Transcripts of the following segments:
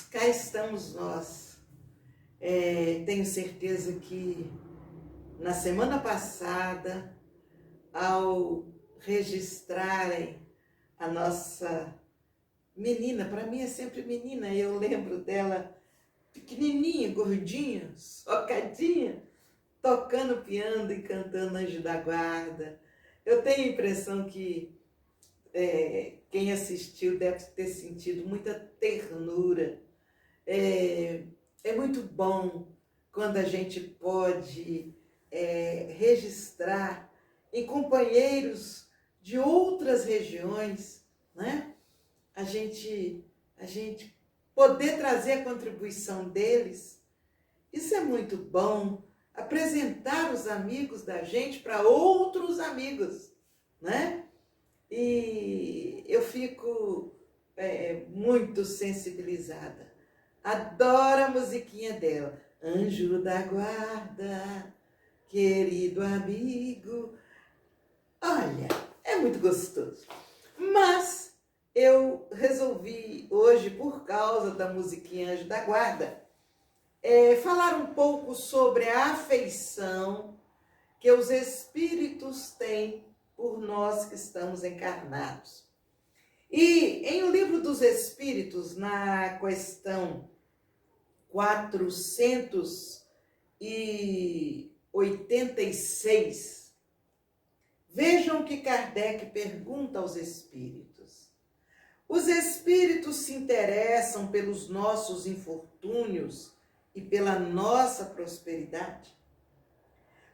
Cá estamos nós. Tenho certeza que na semana passada, ao registrarem a nossa menina, para mim é sempre menina, eu lembro dela pequenininha, gordinha, socadinha, tocando piano e cantando Anjo da Guarda. Eu tenho a impressão que quem assistiu deve ter sentido muita ternura. É muito bom quando a gente pode registrar em companheiros de outras regiões, né? A gente poder trazer a contribuição deles. Isso é muito bom. Apresentar os amigos da gente para outros amigos, né? E eu fico muito sensibilizada. Adoro a musiquinha dela. Anjo da guarda, querido amigo. Olha, é muito gostoso. Mas eu resolvi hoje, por causa da musiquinha Anjo da Guarda, falar um pouco sobre a afeição que os espíritos têm por nós que estamos encarnados. E em O Livro dos Espíritos, na questão 486, vejam que Kardec pergunta aos espíritos. Os espíritos se interessam pelos nossos infortúnios e pela nossa prosperidade?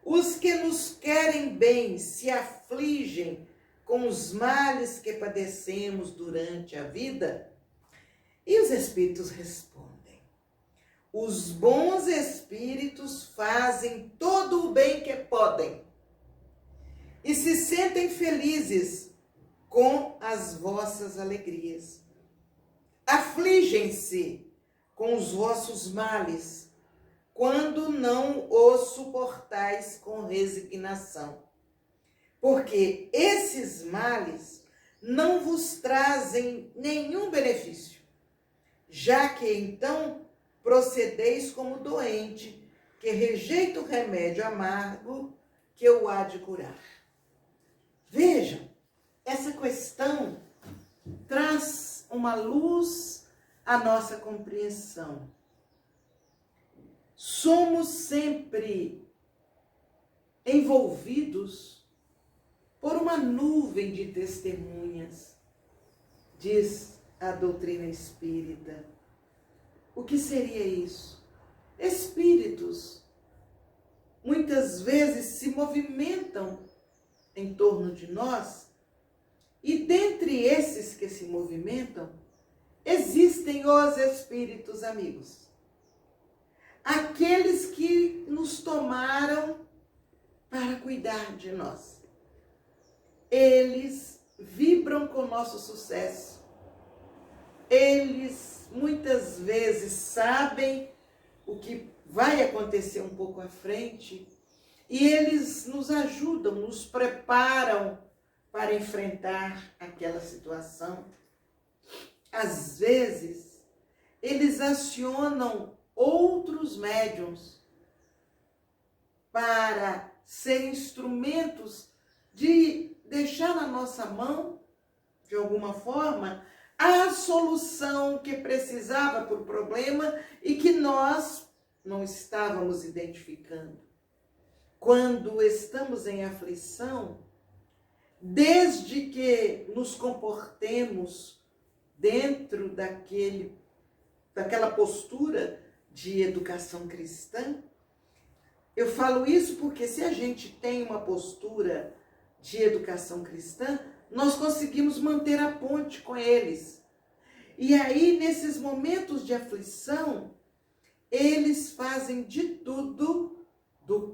Os que nos querem bem se afligem com os males que padecemos durante a vida? E os espíritos respondem: os bons espíritos fazem todo o bem que podem e se sentem felizes com as vossas alegrias. Afligem-se com os vossos males, quando não os suportais com resignação. Porque esses males não vos trazem nenhum benefício, já que então procedeis como doente, que rejeita o remédio amargo que o há de curar. Vejam, essa questão traz uma luz à nossa compreensão. Somos sempre envolvidos por uma nuvem de testemunhas, diz a doutrina espírita. O que seria isso? Espíritos muitas vezes se movimentam em torno de nós, e dentre esses que se movimentam, existem os espíritos amigos. Aqueles que nos tomaram para cuidar de nós. Eles vibram com o nosso sucesso. Eles muitas vezes sabem o que vai acontecer um pouco à frente e eles nos ajudam, nos preparam para enfrentar aquela situação. Às vezes, eles acionam outros médiuns para ser instrumentos de deixar na nossa mão, de alguma forma, a solução que precisava para o problema e que nós não estávamos identificando. Quando estamos em aflição, desde que nos comportemos dentro daquela postura de educação cristã, eu falo isso porque se a gente tem uma postura de educação cristã, nós conseguimos manter a ponte com eles. E aí, nesses momentos de aflição, eles fazem de tudo,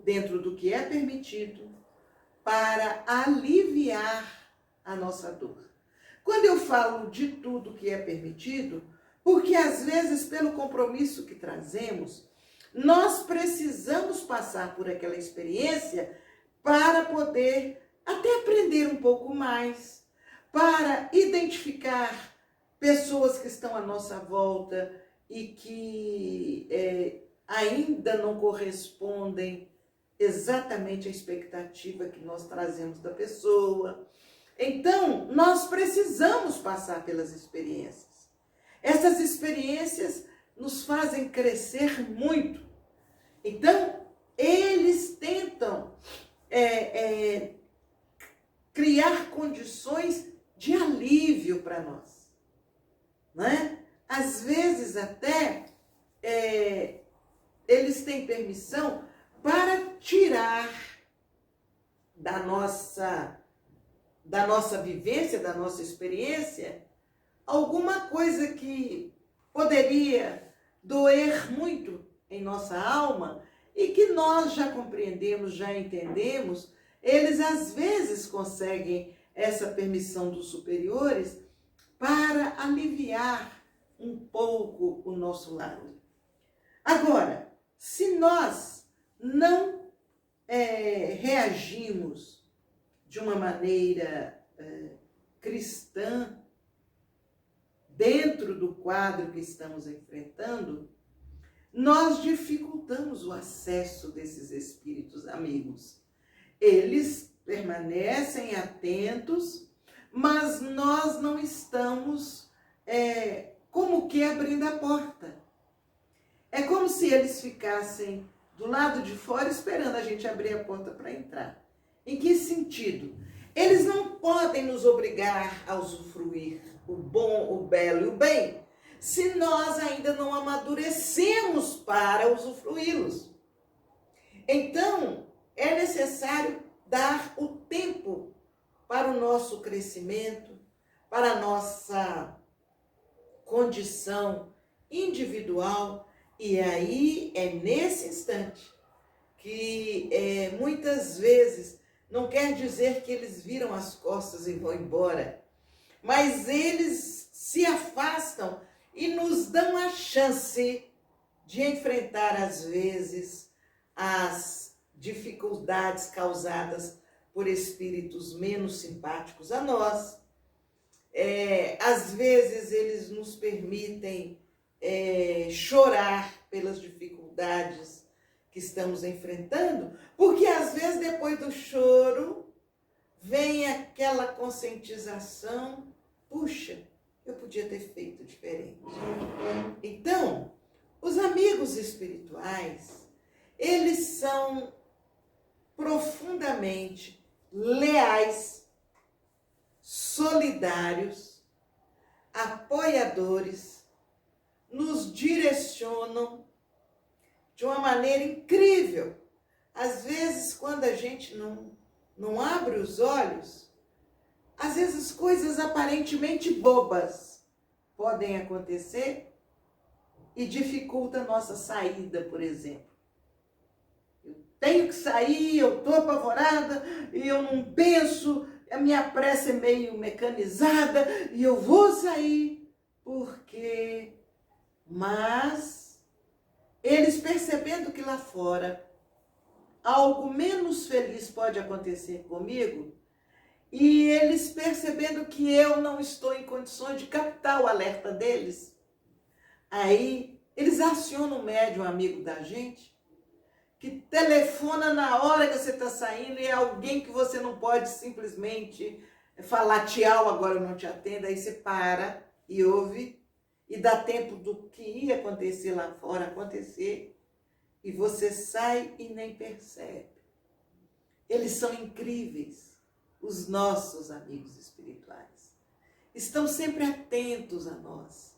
dentro do que é permitido, para aliviar a nossa dor. Quando eu falo de tudo que é permitido, porque às vezes, pelo compromisso que trazemos, nós precisamos passar por aquela experiência para poder até aprender um pouco mais, para identificar pessoas que estão à nossa volta, e que ainda não correspondem exatamente à expectativa que nós trazemos da pessoa. Então, nós precisamos passar pelas experiências. Essas experiências nos fazem crescer muito. Então, eles tentam criar condições de alívio para nós, né? Às vezes até eles têm permissão para tirar da nossa vivência, da nossa experiência, alguma coisa que poderia doer muito em nossa alma e que nós já compreendemos, já entendemos. Eles às vezes conseguem essa permissão dos superiores para aliviar um pouco o nosso lado. Agora, se nós não reagimos de uma maneira cristã dentro do quadro que estamos enfrentando, nós dificultamos o acesso desses espíritos amigos. Eles permanecem atentos, mas nós não estamos como que abrindo a porta. É como se eles ficassem do lado de fora esperando a gente abrir a porta para entrar. Em que sentido? Eles não podem nos obrigar a usufruir o bom, o belo e o bem, se nós ainda não amadurecemos para usufruí-los. Então, é necessário dar o tempo para o nosso crescimento, para a nossa condição individual. E aí é nesse instante que muitas vezes não quer dizer que eles viram as costas e vão embora, mas eles se afastam e nos dão a chance de enfrentar, às vezes, as dificuldades causadas por espíritos menos simpáticos a nós. Às vezes, eles nos permitem chorar pelas dificuldades que estamos enfrentando, porque às vezes depois do choro vem aquela conscientização: puxa, eu podia ter feito diferente. Então, os amigos espirituais, eles são profundamente leais, solidários, apoiadores, nos direcionam de uma maneira incrível. Às vezes, quando a gente não abre os olhos, às vezes coisas aparentemente bobas podem acontecer e dificulta a nossa saída, por exemplo. Eu tenho que sair, eu estou apavorada e eu não penso, a minha pressa é meio mecanizada e eu vou sair porque... Mas eles percebendo que lá fora algo menos feliz pode acontecer comigo, e eles percebendo que eu não estou em condições de captar o alerta deles, aí eles acionam um médium amigo da gente, que telefona na hora que você está saindo, e é alguém que você não pode simplesmente falar tchau, agora eu não te atendo. Aí você para e ouve, e dá tempo do que ia acontecer lá fora acontecer, e você sai e nem percebe. Eles são incríveis, os nossos amigos espirituais. Estão sempre atentos a nós.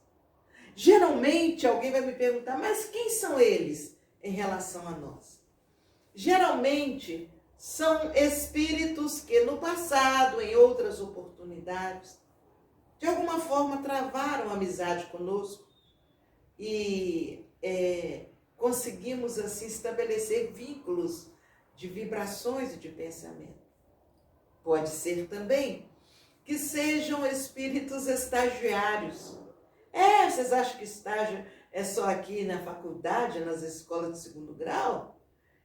Geralmente alguém vai me perguntar: mas quem são eles em relação a nós? Geralmente são espíritos que no passado, em outras oportunidades, de alguma forma travaram amizade conosco e conseguimos assim estabelecer vínculos de vibrações e de pensamento. Pode ser também que sejam espíritos estagiários. Vocês acham que estágio é só aqui na faculdade, nas escolas de segundo grau?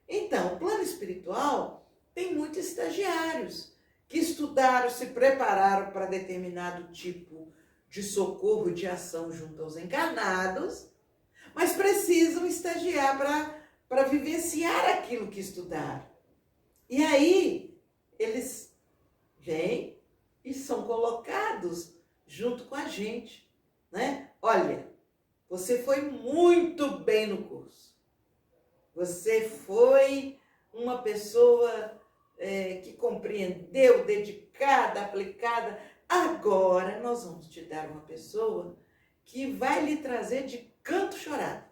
Então, o plano espiritual tem muitos estagiários que estudaram, se prepararam para determinado tipo de socorro, de ação junto aos encarnados, precisam estagiar para vivenciar aquilo que estudaram. E aí, eles vêm e são colocados junto com a gente, né? Olha, você foi muito bem no curso. Você foi uma pessoa que compreendeu, dedicada, aplicada. Agora nós vamos te dar uma pessoa que vai lhe trazer de canto chorado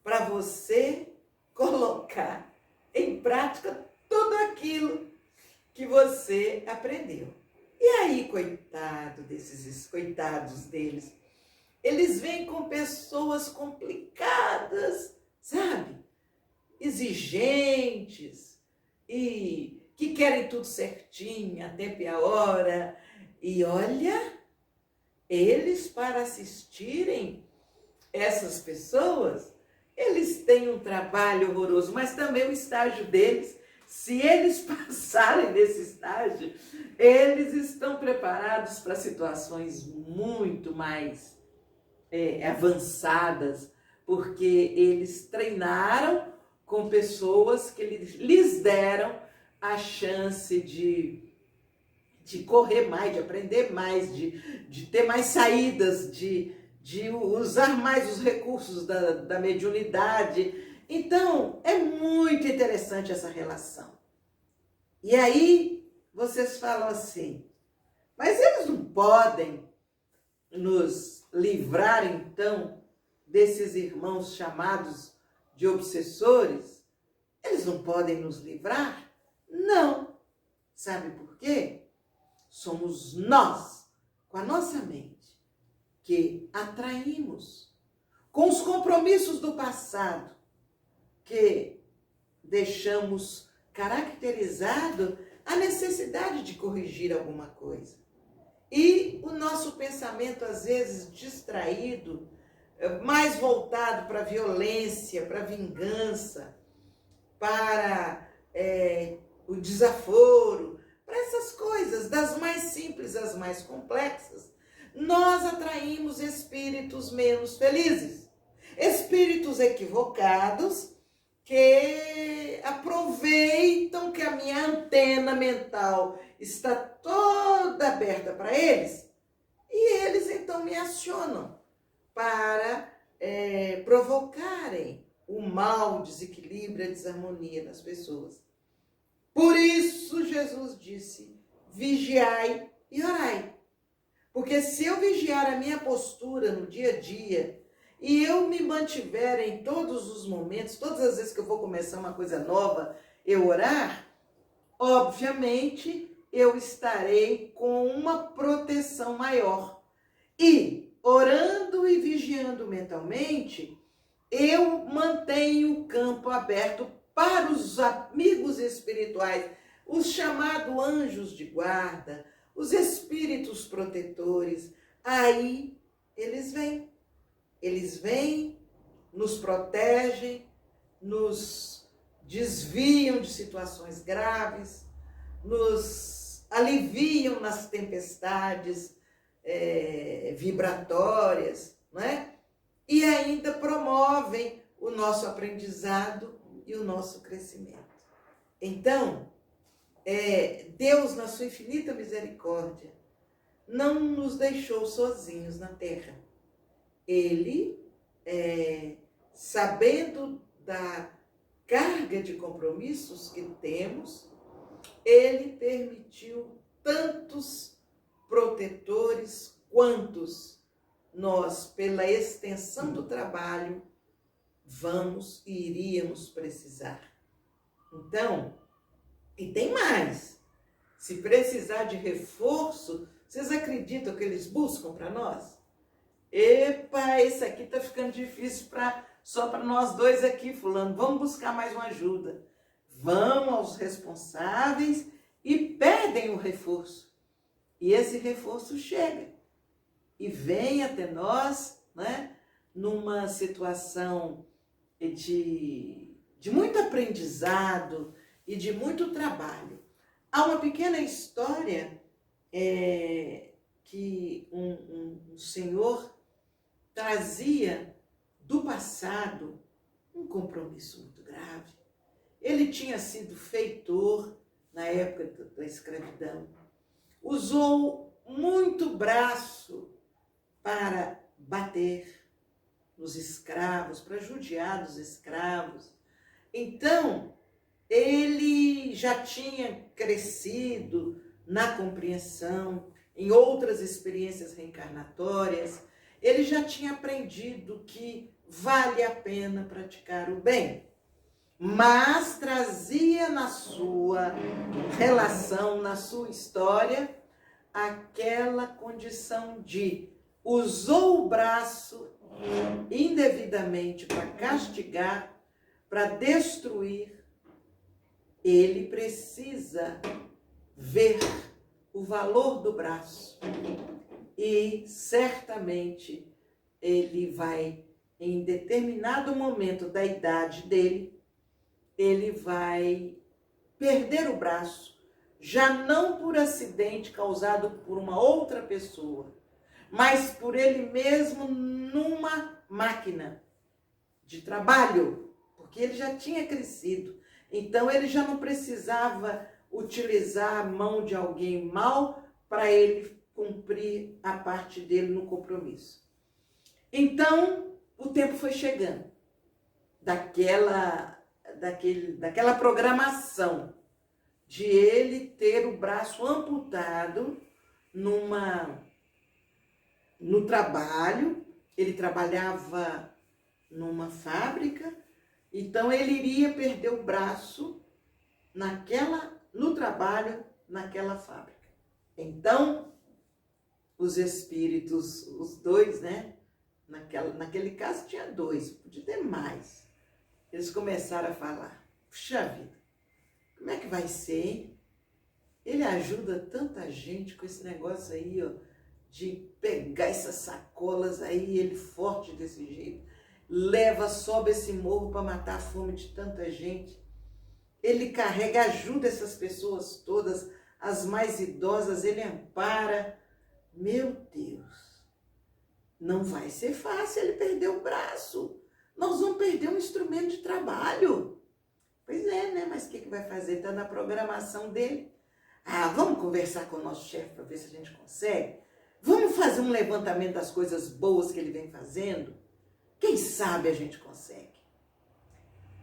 para você colocar em prática tudo aquilo que você aprendeu. E aí, coitados deles, eles vêm com pessoas complicadas, sabe? Exigentes e que querem tudo certinho, a tempo e a hora. E olha, eles para assistirem essas pessoas, eles têm um trabalho horroroso, mas também o estágio deles, se eles passarem nesse estágio, eles estão preparados para situações muito mais avançadas, porque eles treinaram com pessoas que lhes deram a chance de correr mais, de aprender mais, de ter mais saídas, de usar mais os recursos da mediunidade. Então, é muito interessante essa relação. E aí, vocês falam assim, mas eles não podem nos livrar, então, desses irmãos chamados de obsessores? Eles não podem nos livrar? Não. Sabe por quê? Somos nós, com a nossa mente, que atraímos, com os compromissos do passado, que deixamos caracterizado a necessidade de corrigir alguma coisa. E o nosso pensamento, às vezes, distraído, mais voltado para a violência, para a vingança, para o desaforo, para essas coisas, das mais simples às mais complexas, nós atraímos espíritos menos felizes, espíritos equivocados que aproveitam que a minha antena mental está toda aberta para eles e eles então me acionam para provocarem o mal, o desequilíbrio, a desarmonia nas pessoas. Por isso Jesus disse, vigiai e orai. Porque se eu vigiar a minha postura no dia a dia e eu me mantiver em todos os momentos, todas as vezes que eu vou começar uma coisa nova, eu orar, obviamente eu estarei com uma proteção maior. E orando e vigiando mentalmente, eu mantenho o campo aberto para os amigos espirituais, os chamados anjos de guarda, os espíritos protetores. Aí eles vêm, nos protegem, nos desviam de situações graves, nos aliviam nas tempestades vibratórias, não é? E ainda promovem o nosso aprendizado e o nosso crescimento. Então, Deus, na sua infinita misericórdia, não nos deixou sozinhos na terra. Ele, sabendo da carga de compromissos que temos, ele permitiu tantos protetores quantos nós, pela extensão do trabalho, vamos e iríamos precisar. Então, e tem mais. Se precisar de reforço, vocês acreditam que eles buscam para nós? Epa, esse aqui tá ficando difícil só para nós dois aqui, fulano. Vamos buscar mais uma ajuda. Vão aos responsáveis e pedem o reforço. E esse reforço chega e vem até nós, né, numa situação de muito aprendizado e de muito trabalho. Há uma pequena história que um senhor trazia do passado um compromisso muito grave. Ele tinha sido feitor na época da escravidão. Usou muito braço para bater nos escravos, para judiar dos escravos. Então, ele já tinha crescido na compreensão, em outras experiências reencarnatórias, ele já tinha aprendido que vale a pena praticar o bem, mas trazia na sua relação, na sua história, aquela condição de usou o braço indevidamente para castigar, para destruir. Ele precisa ver o valor do braço e certamente ele vai, em determinado momento da idade dele, ele vai perder o braço, já não por acidente causado por uma outra pessoa, mas por ele mesmo numa máquina de trabalho, porque ele já tinha crescido. Então ele já não precisava utilizar a mão de alguém mau para ele cumprir a parte dele no compromisso. Então o tempo foi chegando daquela programação de ele ter o braço amputado no trabalho. Ele trabalhava numa fábrica, então ele iria perder o braço no trabalho, naquela fábrica. Então, os espíritos, os dois, né? Naquele caso tinha dois, podia ter mais. Eles começaram a falar: puxa vida, como é que vai ser, hein? Ele ajuda tanta gente com esse negócio aí, ó, de pegar essas sacolas aí, ele forte desse jeito, sobe esse morro para matar a fome de tanta gente. Ele carrega, ajuda essas pessoas todas, as mais idosas, ele ampara. Meu Deus, não vai ser fácil ele perder o braço. Nós vamos perder um instrumento de trabalho. Pois é, né? Mas o que vai fazer? Está na programação dele. Vamos conversar com o nosso chefe para ver se a gente consegue? Vamos fazer um levantamento das coisas boas que ele vem fazendo? Quem sabe a gente consegue.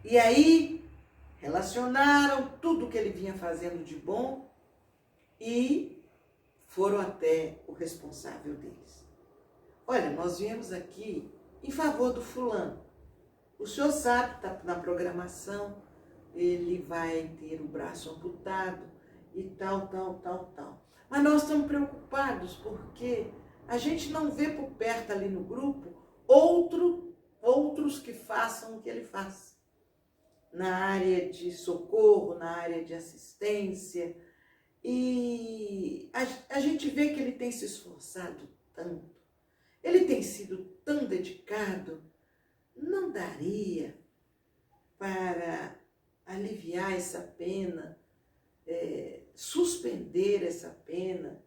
E aí, relacionaram tudo que ele vinha fazendo de bom e foram até o responsável deles. Olha, nós viemos aqui em favor do fulano. O senhor sabe, está na programação, ele vai ter o braço amputado e tal. Mas nós estamos preocupados porque a gente não vê por perto ali no grupo outros que façam o que ele faz. Na área de socorro, na área de assistência. E a gente vê que ele tem se esforçado tanto. Ele tem sido tão dedicado. Não daria para aliviar essa pena, suspender essa pena,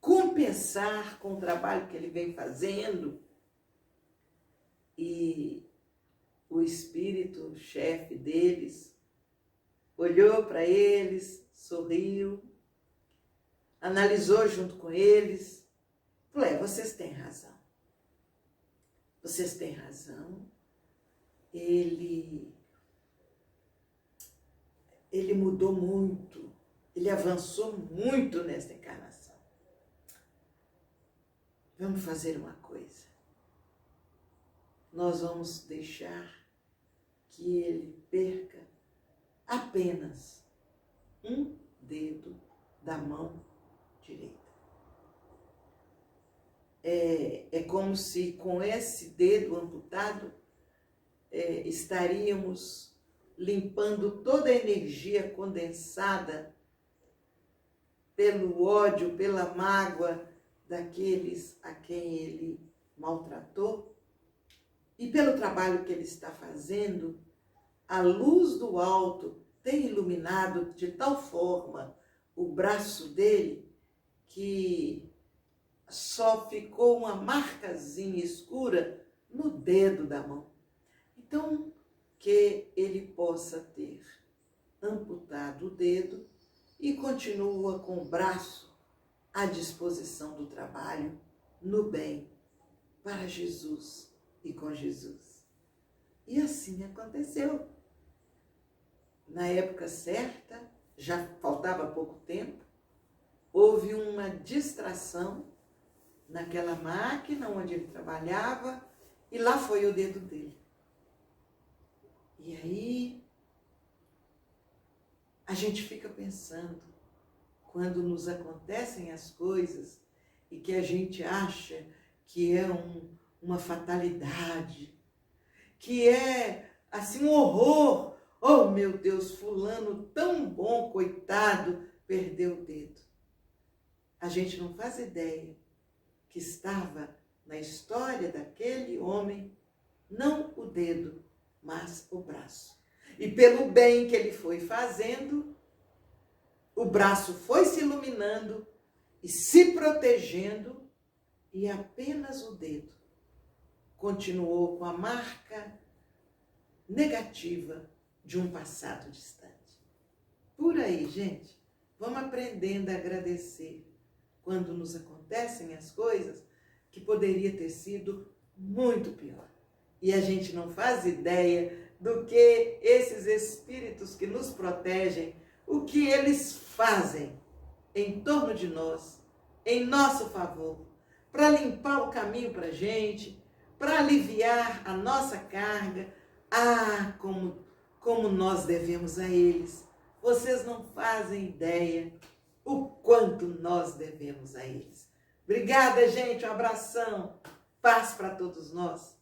compensar com o trabalho que ele vem fazendo. E o espírito chefe deles olhou para eles, sorriu, analisou junto com eles, falou: vocês têm razão. Vocês têm razão. Ele mudou muito, ele avançou muito nesta encarnação. Vamos fazer uma coisa. Nós vamos deixar que ele perca apenas um dedo da mão direita. É como se com esse dedo amputado estaríamos limpando toda a energia condensada pelo ódio, pela mágoa daqueles a quem ele maltratou. E pelo trabalho que ele está fazendo, a luz do alto tem iluminado de tal forma o braço dele que só ficou uma marcazinha escura no dedo da mão. Então, que ele possa ter amputado o dedo e continua com o braço à disposição do trabalho, no bem, para Jesus e com Jesus. E assim aconteceu. Na época certa, já faltava pouco tempo, houve uma distração naquela máquina onde ele trabalhava e lá foi o dedo dele. E aí, a gente fica pensando, quando nos acontecem as coisas e que a gente acha que é uma fatalidade, que é assim um horror. Oh, meu Deus, fulano tão bom, coitado, perdeu o dedo. A gente não faz ideia que estava na história daquele homem, não o dedo, mas o braço. E pelo bem que ele foi fazendo, o braço foi se iluminando e se protegendo, e apenas o dedo continuou com a marca negativa de um passado distante. Por aí, gente, vamos aprendendo a agradecer quando nos acontecem as coisas que poderia ter sido muito pior. E a gente não faz ideia do que esses espíritos que nos protegem, o que eles fazem em torno de nós, em nosso favor, para limpar o caminho para a gente, para aliviar a nossa carga. Ah, como nós devemos a eles. Vocês não fazem ideia o quanto nós devemos a eles. Obrigada, gente. Um abração. Paz para todos nós.